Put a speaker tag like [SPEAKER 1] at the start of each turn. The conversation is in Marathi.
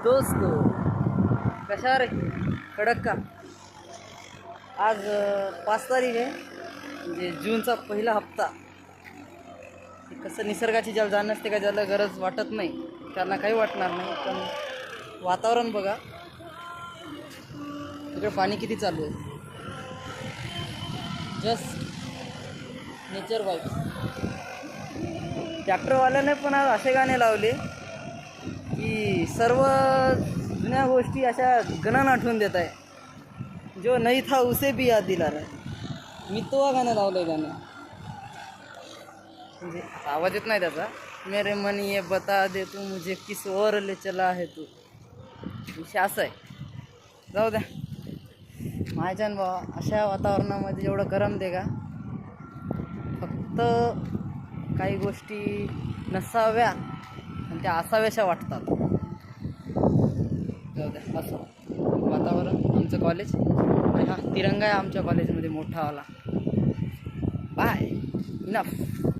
[SPEAKER 1] दोस्तो कशा रे कडक का. आज 5 तारीख आहे, म्हणजे जूनचा पहिला हप्ता. कसं निसर्गाची ज्याला जाण असते का ज्याला गरज वाटत नाही त्यांना काही वाटणार नाही, पण वातावरण बघा तिकडे पाणी किती चालू आहे. Just nature vibe. ट्रॅक्टरवाल्याने पण आज असे गाणे लावले की सर्व जुन्या गोष्टी अशा गणन आठवून देत आहे. जो नहीं था उसे भी याद दिला रहा है. मी तो गाणं लावलं आहे गाणं, म्हणजे आवाज येत नाही त्याचा. मेरे मन ये बता दे तू मुझे किस और ले चला है तू. विषय असं आहे. जाऊ द्या माझ्यान बा. अशा वातावरणामध्ये जेवढं गरम दे का, फक्त काही गोष्टी नसाव्या आणि त्या असाव्याशा वाटतात. जाऊ द्या असं वातावरण. आमचं कॉलेज आणि हा तिरंगा आहे आमच्या कॉलेजमध्ये मोठावाला. बाय. इनफ.